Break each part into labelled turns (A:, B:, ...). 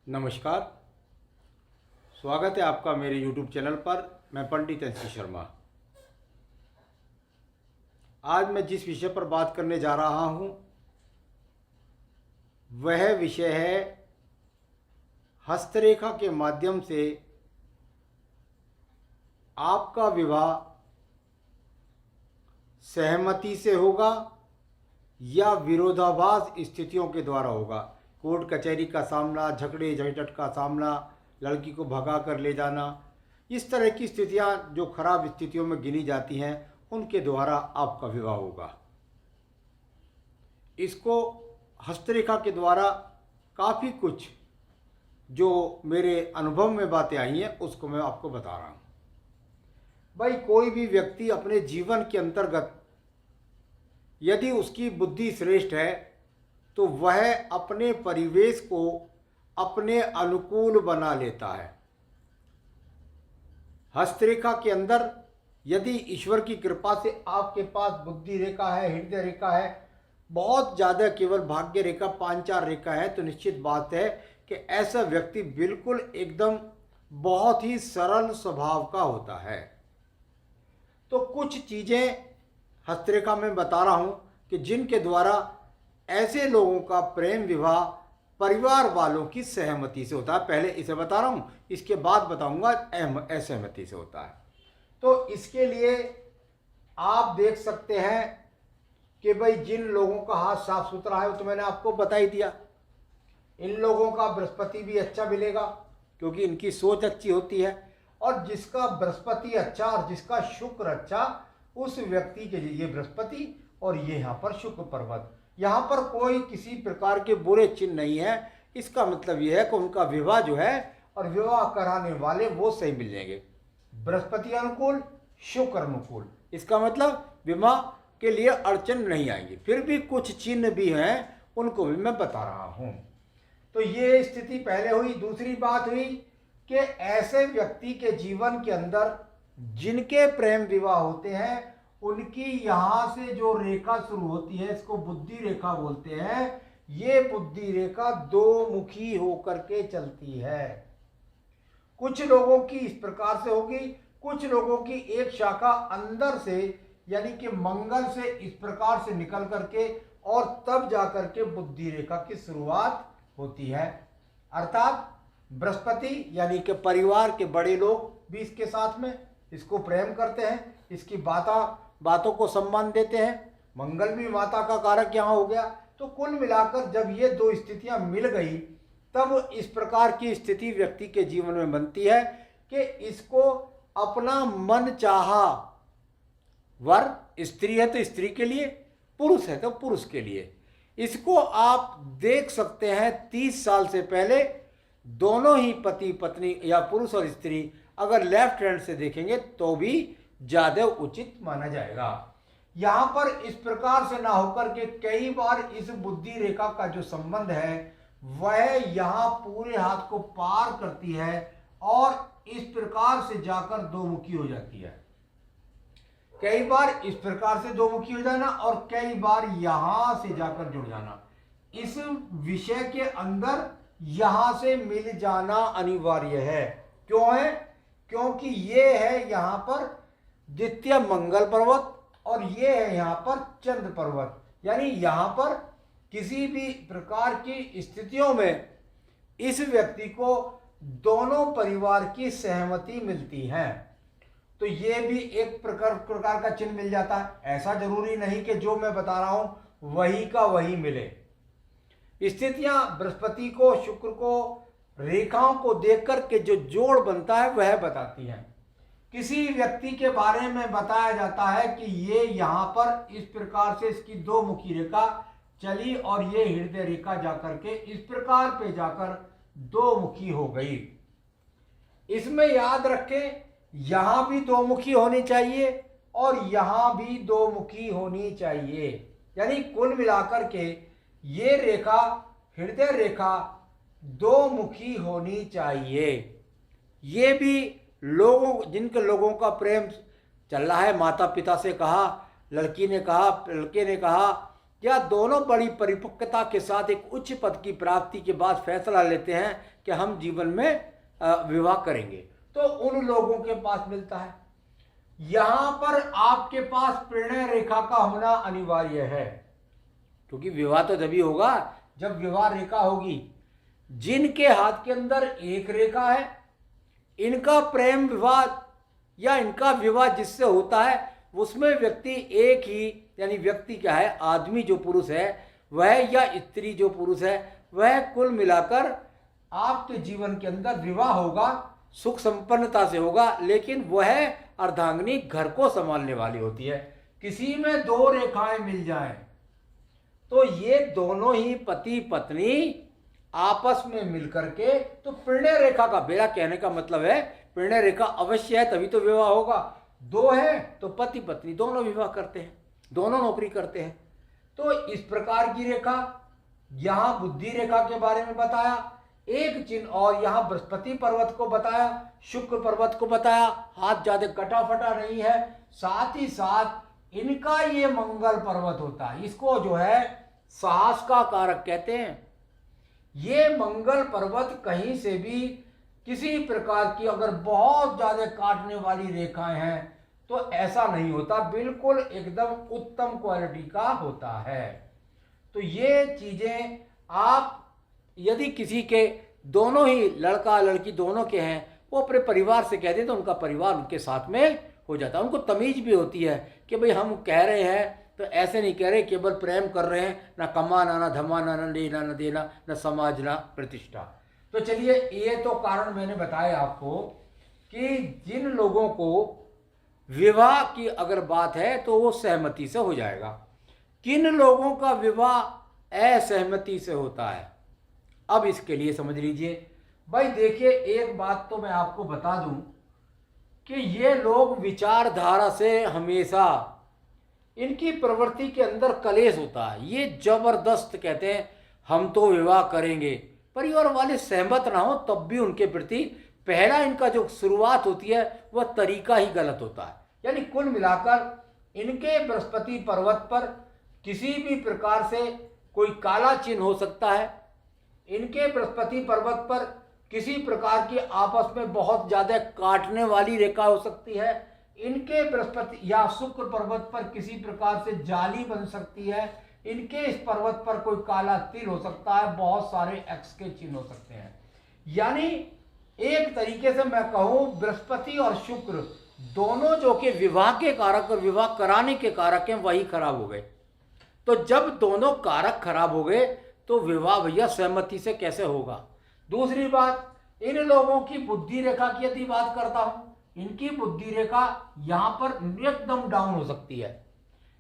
A: नमस्कार। स्वागत है आपका मेरे YouTube चैनल पर। मैं पंडित एनसी शर्मा। आज मैं जिस विषय पर बात करने जा रहा हूँ वह विषय है हस्तरेखा के माध्यम से आपका विवाह सहमति से होगा या विरोधाभास स्थितियों के द्वारा होगा। कोर्ट कचहरी का सामना, झगड़े झंझट का सामना, लड़की को भगा कर ले जाना, इस तरह की स्थितियां जो खराब स्थितियों में गिनी जाती हैं उनके द्वारा आपका विवाह होगा। इसको हस्तरेखा के द्वारा काफ़ी कुछ जो मेरे अनुभव में बातें आई हैं उसको मैं आपको बता रहा हूँ। भाई, कोई भी व्यक्ति अपने जीवन के अंतर्गत यदि उसकी बुद्धि श्रेष्ठ है तो वह अपने परिवेश को अपने अनुकूल बना लेता है। हस्तरेखा के अंदर यदि ईश्वर की कृपा से आपके पास बुद्धि रेखा है, हृदय रेखा है, बहुत ज़्यादा केवल भाग्य रेखा 5-4 रेखा है, तो निश्चित बात है कि ऐसा व्यक्ति बिल्कुल एकदम बहुत ही सरल स्वभाव का होता है। तो कुछ चीज़ें हस्तरेखा में बता रहा हूँ कि जिनके द्वारा ऐसे लोगों का प्रेम विवाह परिवार वालों की सहमति से होता है। पहले इसे बता रहा हूँ, इसके बाद बताऊंगा असहमति से होता है। तो इसके लिए आप देख सकते हैं कि भाई जिन लोगों का हाथ साफ सुथरा है वो तो मैंने आपको बता ही दिया। इन लोगों का बृहस्पति भी अच्छा मिलेगा क्योंकि इनकी सोच अच्छी होती है, और जिसका बृहस्पति अच्छा और जिसका शुक्र अच्छा उस व्यक्ति के लिए ये बृहस्पति और ये यहाँ पर शुक्र पर्वत, यहाँ पर कोई किसी प्रकार के बुरे चिन्ह नहीं है। इसका मतलब यह है कि उनका विवाह जो है और विवाह कराने वाले वो सही मिल जाएंगे। बृहस्पति अनुकूल, शुक्र अनुकूल, इसका मतलब विवाह के लिए अड़चन नहीं आएंगी। फिर भी कुछ चिन्ह भी हैं, उनको भी मैं बता रहा हूँ। तो ये स्थिति पहले हुई। दूसरी बात हुई कि ऐसे व्यक्ति के जीवन के अंदर जिनके प्रेम विवाह होते हैं उनकी यहाँ से जो रेखा शुरू होती है इसको बुद्धि रेखा बोलते हैं। ये बुद्धि रेखा दो मुखी होकर के चलती है। कुछ लोगों की इस प्रकार से होगी, कुछ लोगों की एक शाखा अंदर से यानी कि मंगल से इस प्रकार से निकल करके और तब जाकर के बुद्धि रेखा की शुरुआत होती है। अर्थात बृहस्पति यानी कि परिवार के बड़े लोग भी इसके साथ में इसको प्रेम करते हैं, इसकी बातों को सम्मान देते हैं। मंगल भी माता का कारक यहाँ हो गया। तो कुल मिलाकर जब ये दो स्थितियां मिल गई तब इस प्रकार की स्थिति व्यक्ति के जीवन में बनती है कि इसको अपना मन चाहा वर, स्त्री है तो स्त्री के लिए, पुरुष है तो पुरुष के लिए, इसको आप देख सकते हैं 30 साल से पहले दोनों ही पति पत्नी या पुरुष और स्त्री अगर लेफ्ट हैंड से देखेंगे तो भी ज्यादा उचित माना जाएगा। यहां पर इस प्रकार से ना होकर के कई बार इस बुद्धि रेखा का जो संबंध है वह यहां पूरे हाथ को पार करती है और इस प्रकार से जाकर दो मुखी हो जाती है। कई बार इस प्रकार से दो मुखी हो जाना और कई बार यहां से जाकर जुड़ जाना। इस विषय के अंदर यहां से मिल जाना अनिवार्य है। क्यों है? क्योंकि ये है यहां पर द्वितीय मंगल पर्वत और ये है यहाँ पर चंद्र पर्वत। यानी यहाँ पर किसी भी प्रकार की स्थितियों में इस व्यक्ति को दोनों परिवार की सहमति मिलती है। तो ये भी एक प्रकार का चिन्ह मिल जाता है। ऐसा जरूरी नहीं कि जो मैं बता रहा हूं वही का वही मिले। स्थितियां बृहस्पति को, शुक्र को, रेखाओं को देख करके जो जोड़ बनता है वह बताती हैं। किसी व्यक्ति के बारे में बताया जाता है कि ये यहाँ पर इस प्रकार से इसकी दो मुखी रेखा चली और ये हृदय रेखा जाकर के इस प्रकार पे जाकर दो मुखी हो गई। इसमें याद रखें यहां भी दो मुखी होनी चाहिए और यहां भी दो मुखी होनी चाहिए। यानी कुल मिलाकर के ये रेखा, हृदय रेखा दो मुखी होनी चाहिए। ये भी लोगों, जिनके लोगों का प्रेम चल रहा है, माता पिता से कहा, लड़की ने कहा, लड़के ने कहा, या दोनों बड़ी परिपक्वता के साथ एक उच्च पद की प्राप्ति के बाद फैसला लेते हैं कि हम जीवन में विवाह करेंगे, तो उन लोगों के पास मिलता है। यहां पर आपके पास प्रणय रेखा का होना अनिवार्य है, क्योंकि विवाह तो तभी होगा जब विवाह रेखा होगी। जिनके हाथ के अंदर एक रेखा है, इनका प्रेम विवाह या इनका विवाह जिससे होता है उसमें व्यक्ति एक ही, यानी व्यक्ति क्या है, आदमी जो पुरुष है वह या स्त्री जो पुरुष है वह कुल मिलाकर आपके जीवन के अंदर विवाह होगा, सुख संपन्नता से होगा, लेकिन वह अर्धांगिनी घर को संभालने वाली होती है। किसी में दो रेखाएं मिल जाएं तो ये दोनों ही पति पत्नी आपस में मिलकर के, तो प्रणय रेखा का, मेरा कहने का मतलब है प्रणय रेखा अवश्य है तभी तो विवाह होगा। दो है तो पति पत्नी दोनों विवाह करते हैं, दोनों नौकरी करते हैं। तो इस प्रकार की रेखा, यहां बुद्धि रेखा के बारे में बताया एक चिन्ह, और यहां बृहस्पति पर्वत को बताया, शुक्र पर्वत को बताया, हाथ ज्यादा कटा फटा नहीं है। साथ ही साथ इनका ये मंगल पर्वत होता है, इसको जो है साहस का कारक कहते हैं। ये मंगल पर्वत कहीं से भी किसी प्रकार की अगर बहुत ज्यादा काटने वाली रेखाएं हैं तो ऐसा नहीं होता, बिल्कुल एकदम उत्तम क्वालिटी का होता है। तो ये चीजें आप यदि किसी के दोनों ही लड़का लड़की दोनों के हैं, वो अपने परिवार से कह दें तो उनका परिवार उनके साथ में हो जाता है। उनको तमीज भी होती है कि भाई हम कह रहे हैं तो ऐसे नहीं कह रहे केवल प्रेम कर रहे हैं, ना कमाना ना धमाना ना लेना ना देना ना समाज ना प्रतिष्ठा। तो चलिए, ये तो कारण मैंने बताया आपको कि जिन लोगों को विवाह की अगर बात है तो वो सहमति से हो जाएगा, किन लोगों का विवाह असहमति से होता है। अब इसके लिए समझ लीजिए भाई, देखिए एक बात तो मैं आपको बता दूं कि ये लोग विचारधारा से हमेशा इनकी प्रवृत्ति के अंदर कलेश होता है। ये जबरदस्त कहते हैं हम तो विवाह करेंगे, परिवार वाले सहमत ना हो तब भी उनके प्रति पहला इनका जो शुरुआत होती है वह तरीका ही गलत होता है। यानी कुल मिलाकर इनके बृहस्पति पर्वत पर किसी भी प्रकार से कोई काला चिन्ह हो सकता है, इनके बृहस्पति पर्वत पर किसी प्रकार की आपस में बहुत ज्यादा काटने वाली रेखा हो सकती है, इनके बृहस्पति या शुक्र पर्वत पर किसी प्रकार से जाली बन सकती है, इनके इस पर्वत पर कोई काला तिल हो सकता है, बहुत सारे एक्स के चिन्ह हो सकते हैं। यानी एक तरीके से मैं कहूं बृहस्पति और शुक्र दोनों जो कि विवाह के कारक और विवाह कराने के कारक हैं वही खराब हो गए। तो जब दोनों कारक खराब हो गए तो विवाह भैया सहमति से कैसे होगा। दूसरी बात, इन लोगों की बुद्धि रेखा की यदि बात करता हूं, इनकी बुद्धि रेखा यहां पर एकदम डाउन हो सकती है,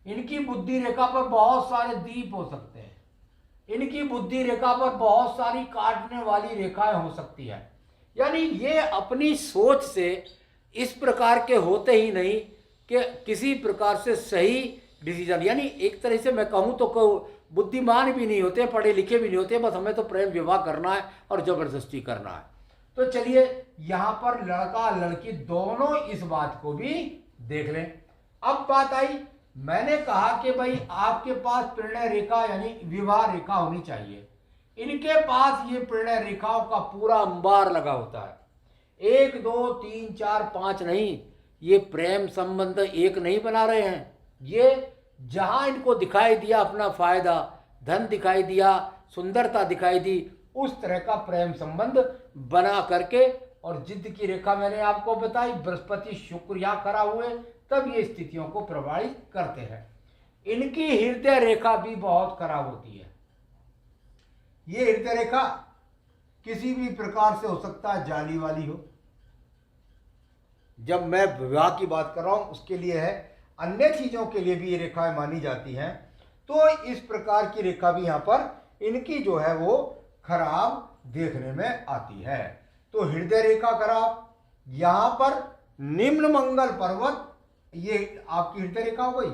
A: इनकी बुद्धि रेखा पर बहुत सारे दीप हो सकते हैं, इनकी बुद्धि रेखा पर बहुत सारी काटने वाली रेखाएं हो सकती है। यानी ये अपनी सोच से इस प्रकार के होते ही नहीं कि किसी प्रकार से सही डिसीजन, यानी एक तरह से मैं कहूं तो बुद्धिमान भी नहीं होते, पढ़े लिखे भी नहीं होते, बस हमें तो प्रेम विवाह करना है और जबरदस्ती करना है। तो चलिए यहां पर लड़का लड़की दोनों इस बात को भी देख लें। अब बात आई, मैंने कहा कि भाई आपके पास प्रणय रेखा यानी विवाह रेखा होनी चाहिए, इनके पास ये प्रणय रेखाओं का पूरा अंबार लगा होता है, 1 2 3 4 5 नहीं, ये प्रेम संबंध एक नहीं बना रहे हैं। ये जहां इनको दिखाई दिया अपना फायदा, धन दिखाई दिया, सुंदरता दिखाई दी, उस तरह का प्रेम संबंध बना करके, और जिद की रेखा मैंने आपको बताई, बृहस्पति शुक्र यहाँ खड़ा हुए तब ये स्थितियों को प्रभावित करते हैं। इनकी हृदय रेखा भी बहुत खराब होती है। ये हृदय रेखा किसी भी प्रकार से हो सकता है, जाली वाली हो, जब मैं विवाह की बात कर रहा हूं उसके लिए है, अन्य चीजों के लिए भी ये रेखाएं मानी जाती हैं। तो इस प्रकार की रेखा भी यहां पर इनकी जो है वो खराब देखने में आती है। तो हृदय रेखा खराब, यहां पर निम्न मंगल पर्वत, ये आपकी हृदय रेखा हो गई,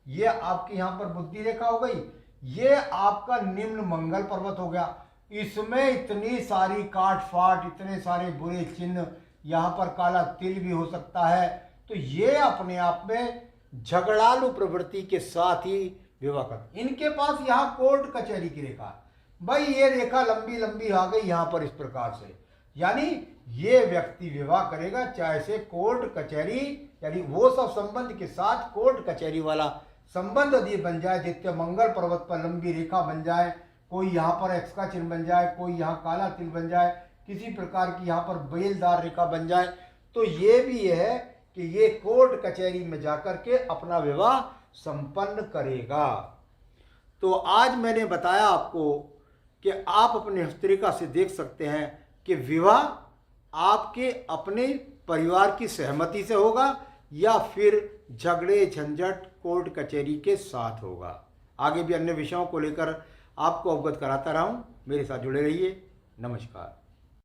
A: ये आपकी यहां पर बुद्धि रेखा हो गई, ये आपका निम्न मंगल पर्वत हो गया। इसमें इतनी सारी काट फाट, इतने सारे बुरे चिन्ह, यहां पर काला तिल भी हो सकता है। तो ये अपने आप में झगड़ालू प्रवृत्ति के साथ ही विवाह कर। इनके पास यहाँ कोर्ट कचहरी की रेखा, भाई ये रेखा लंबी लंबी आ गई यहाँ पर इस प्रकार से, यानी ये व्यक्ति विवाह करेगा चाहे से कोर्ट कचहरी, यानी वो सब संबंध के साथ कोर्ट कचहरी वाला संबंध यदि बन जाए, जिससे मंगल पर्वत पर लंबी रेखा बन जाए, कोई यहाँ पर एक्स का चिन्ह बन जाए, कोई यहाँ काला तिल बन जाए, किसी प्रकार की यहाँ पर बेलदार रेखा बन जाए, तो ये भी है कि ये कोर्ट कचहरी में जाकर के अपना विवाह संपन्न करेगा। तो आज मैंने बताया आपको कि आप अपने हस्तरेखा से देख सकते हैं कि विवाह आपके अपने परिवार की सहमति से होगा या फिर झगड़े झंझट कोर्ट कचहरी के साथ होगा। आगे भी अन्य विषयों को लेकर आपको अवगत कराता रहा हूँ। मेरे साथ जुड़े रहिए। नमस्कार।